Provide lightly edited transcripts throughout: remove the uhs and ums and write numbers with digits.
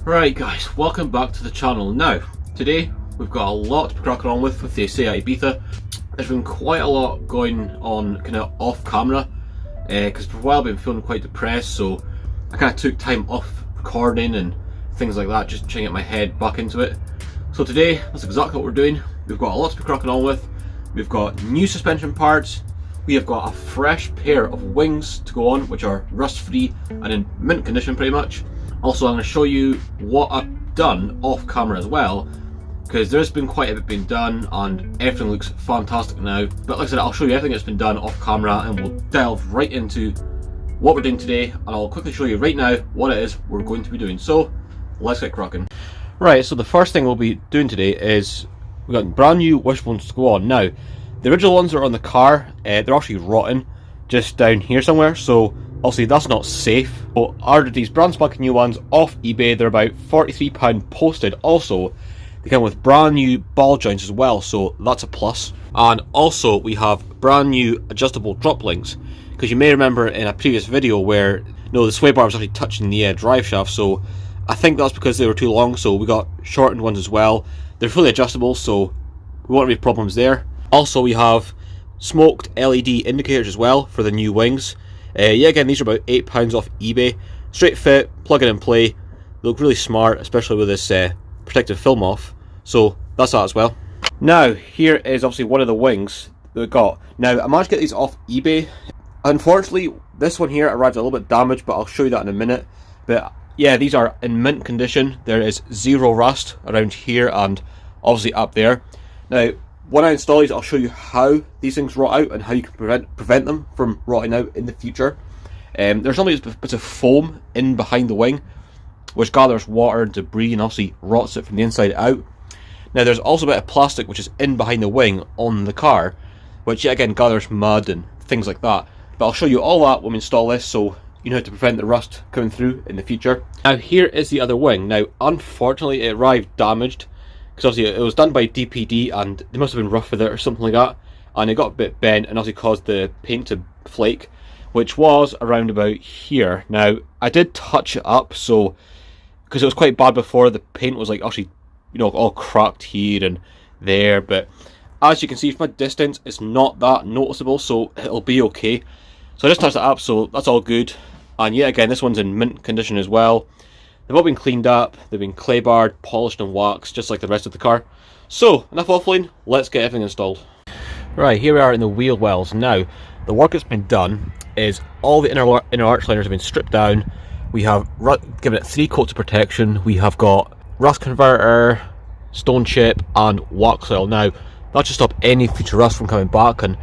Right guys, welcome back to the channel. Now, today we've got a lot to be cracking on with the Say Ibiza. There's been quite a lot going on kind of off camera, because for a while I've been feeling quite depressed, so I kind of took time off recording and things like that, just trying to get my head back into it. So today, that's exactly what we're doing. We've got a lot to be cracking on with. We've got new suspension parts. We have got a fresh pair of wings to go on, which are rust free and in mint condition pretty much. Also, I'm going to show you what I've done off camera as well, because there's been quite a bit being done and everything looks fantastic now. But like I said, I'll show you everything that's been done off camera and we'll delve right into what we're doing today, and I'll quickly show you right now what it is we're going to be doing. So let's get cracking. Right, so the first thing we'll be doing today is we've got brand new wishbones to go on. Now, the original ones that are on the car, they're actually rotten just down here somewhere, so obviously that's not safe. But I ordered these brand spanking new ones off eBay. They're about £43 posted. Also, they come with brand new ball joints as well, so that's a plus. And also we have brand new adjustable drop links, because you may remember in a previous video where the sway bar was actually touching the drive shaft, so I think that's because they were too long, so we got shortened ones as well. They're fully adjustable, so we won't have any problems there. Also, we have smoked LED indicators as well for the new wings. Yeah, again, these are about £8 off eBay. Straight fit, plug it and play. They look really smart, especially with this protective film off. So that's that as well. Now, here is obviously one of the wings that we got. Now, I managed to get these off eBay. Unfortunately, this one here arrived a little bit damaged, but I'll show you that in a minute. But yeah, these are in mint condition. There is zero rust around here and obviously up there. Now, when I install these, I'll show you how these things rot out and how you can prevent them from rotting out in the future. There's normally bits of foam in behind the wing, which gathers water and debris and obviously rots it from the inside out. Now, there's also a bit of plastic which is in behind the wing on the car, which yet again gathers mud and things like that. But I'll show you all that when we install this, so you know how to prevent the rust coming through in the future. Now, here is the other wing. Now, unfortunately, it arrived damaged, because obviously it was done by DPD and they must have been rough with it or something like that, and it got a bit bent and obviously caused the paint to flake, which was around about here. Now, I did touch it up, so because it was quite bad before, the paint was like actually, all cracked here and there, but as you can see from a distance, it's not that noticeable, so it'll be okay. So I just touched it up, so that's all good. And yet again, this one's in mint condition as well. They've all been cleaned up, they've been clay barred, polished and waxed, just like the rest of the car. So, enough waffling, let's get everything installed. Right, here we are in the wheel wells. Now, the work that's been done is all the inner arch liners have been stripped down. We have given it 3 coats of protection. We have got rust converter, stone chip and wax oil. Now, that should stop any future rust from coming back, and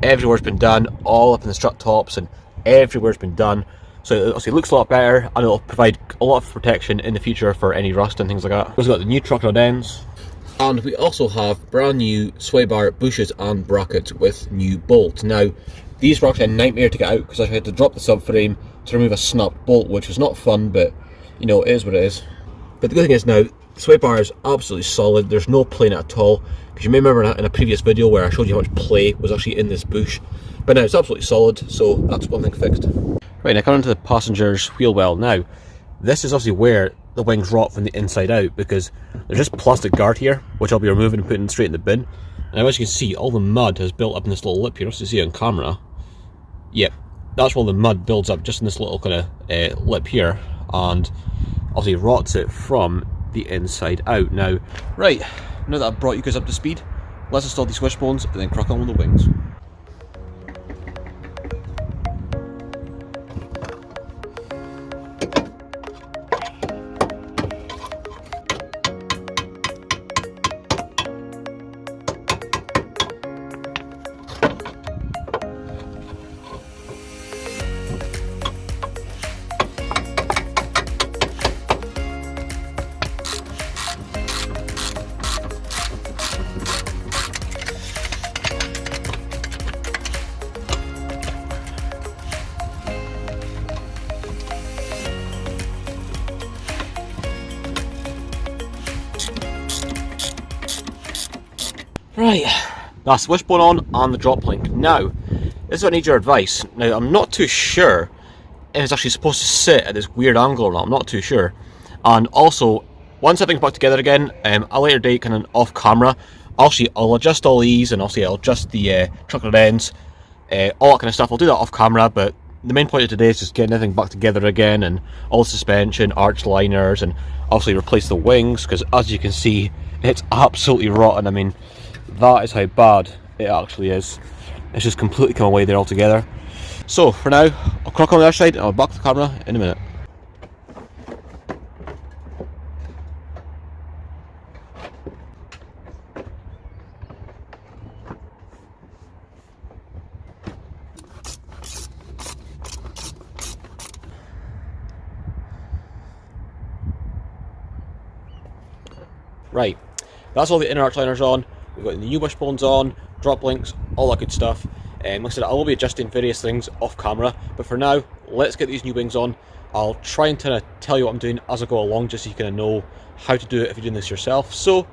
everywhere's been done, all up in the strut tops and everywhere's been done. So it obviously looks a lot better and it'll provide a lot of protection in the future for any rust and things like that. We've got the new truck rod ends, and we also have brand new sway bar bushes and brackets with new bolts. Now, these were actually a nightmare to get out because I had to drop the subframe to remove a snapped bolt, which was not fun, but it is what it is. But the good thing is now, the sway bar is absolutely solid. There's no play in it at all, because you may remember in a previous video where I showed you how much play was actually in this bush. But now it's absolutely solid, so that's one thing fixed. Right, now coming to the passenger's wheel well. Now, this is obviously where the wings rot from the inside out, because there's this plastic guard here, which I'll be removing and putting straight in the bin. Now, as you can see, all the mud has built up in this little lip here. As you see on camera, yep, that's where the mud builds up just in this little kind of lip here, and obviously rots it from the inside out. Now, right, now that I've brought you guys up to speed, let's install these wishbones and then crack on with the wings. Right, that's the wishbone on and the drop link. Now, this is what I need your advice. Now, I'm not too sure if it's actually supposed to sit at this weird angle or not. I'm not too sure. And also, once everything's back together again, at a later date, kind of off camera, I'll adjust all these, and I'll adjust the trucklet ends, all that kind of stuff. I'll do that off camera, but the main point of today is just getting everything back together again, and all the suspension, arch liners, and obviously replace the wings, because as you can see, it's absolutely rotten. I mean, that is how bad it actually is. It's just completely come away there altogether. So for now, I'll crack on the other side and I'll back to the camera in a minute. Right, that's all the inner arch liners on. We've got the new wishbones on, drop links, all that good stuff. Like I said, I will be adjusting various things off camera, but for now, let's get these new wings on. I'll try and kind of tell you what I'm doing as I go along, just so you kind of know how to do it if you're doing this yourself. So,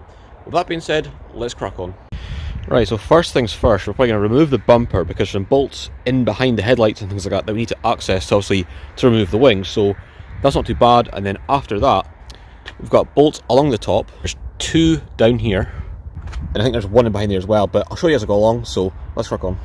with that being said, let's crack on. Right, so first things first, we're probably going to remove the bumper, because there's some bolts in behind the headlights and things like that we need to access, obviously, to remove the wings. So that's not too bad. And then after that, we've got bolts along the top. There's 2 down here, and I think there's 1 in behind there as well, but I'll show you as I go along, so let's crack on.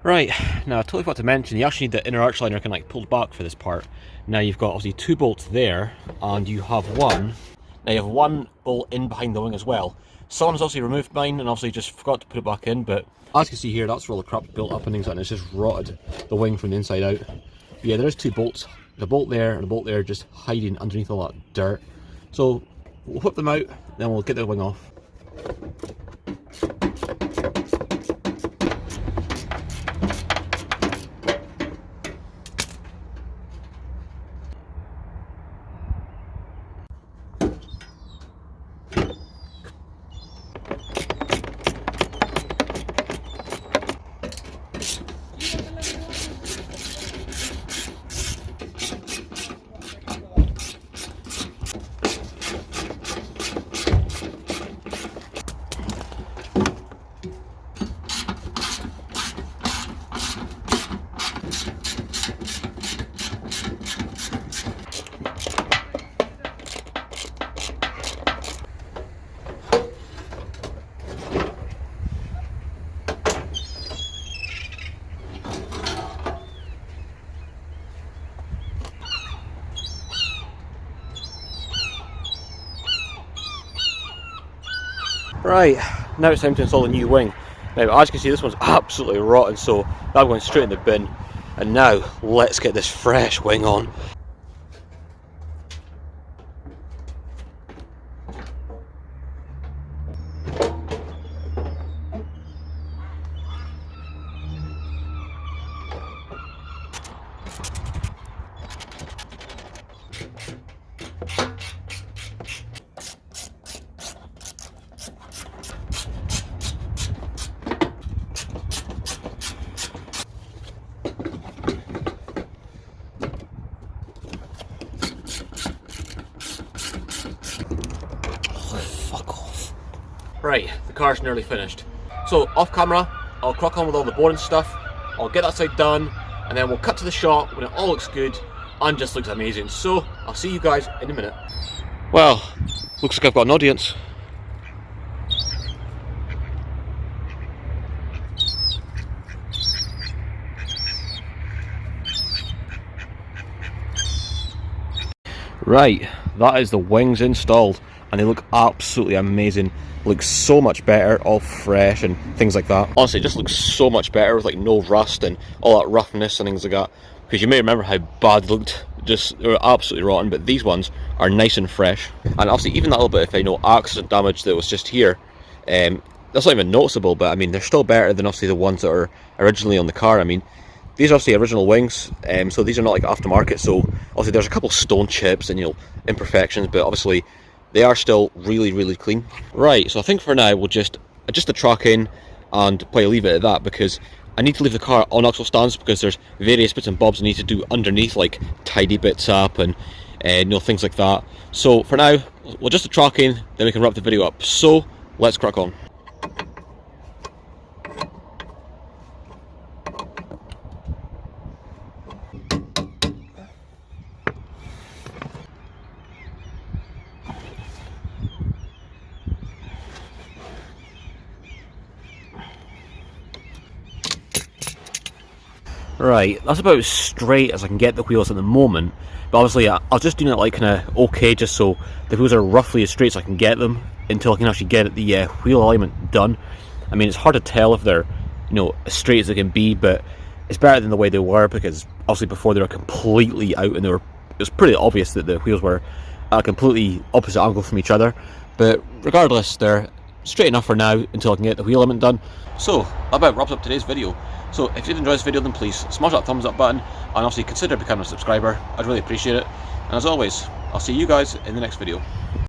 Right, now I totally forgot to mention, you actually need the inner arch liner kind of like pulled back for this part. Now you've got obviously 2 bolts there, and you have 1. Now you have 1 bolt in behind the wing as well. Someone's obviously removed mine and obviously just forgot to put it back in, but as you can see here, that's where all the crap built up and things like that, and it's just rotted the wing from the inside out. But yeah, there is 2 bolts, the bolt there and the bolt there, just hiding underneath all that dirt. So we'll whip them out, then we'll get the wing off. Right, now it's time to install a new wing. Now as you can see, this one's absolutely rotten, so that going straight in the bin. And now let's get this fresh wing on. Right, the car's nearly finished. So off camera, I'll crack on with all the boring stuff, I'll get that side done, and then we'll cut to the shot when it all looks good and just looks amazing. So I'll see you guys in a minute. Well, looks like I've got an audience. Right, that is the wings installed. and they look absolutely amazing. Look so much better, all fresh and things like that. Honestly, it just looks so much better with like no rust and all that roughness and things like that. Because you may remember how bad they looked, just they were absolutely rotten, but these ones are nice and fresh. And obviously even that little bit of accident damage that was just here, that's not even noticeable, but I mean they're still better than obviously the ones that are originally on the car. I mean, these are obviously original wings, so these are not like aftermarket, so obviously there's a couple stone chips and imperfections, but obviously they are still really clean. Right, so I think for now we'll just adjust the track in and probably leave it at that, because I need to leave the car on axle stands because there's various bits and bobs I need to do underneath, like tidy bits up and things like that. So for now we'll adjust the track in, then we can wrap the video up. So let's crack on. Right, that's about as straight as I can get the wheels at the moment, but obviously I'll just do it like kind of okay, just so the wheels are roughly as straight as I can get them until I can actually get the wheel alignment done. I mean, it's hard to tell if they're as straight as they can be, but it's better than the way they were, because obviously before they were completely out and it was pretty obvious that the wheels were at a completely opposite angle from each other. But regardless, they're straight enough for now until I can get the wheel alignment done. So that about wraps up today's video. So if you did enjoy this video, then please smash that thumbs up button and obviously consider becoming a subscriber. I'd really appreciate it. And as always, I'll see you guys in the next video.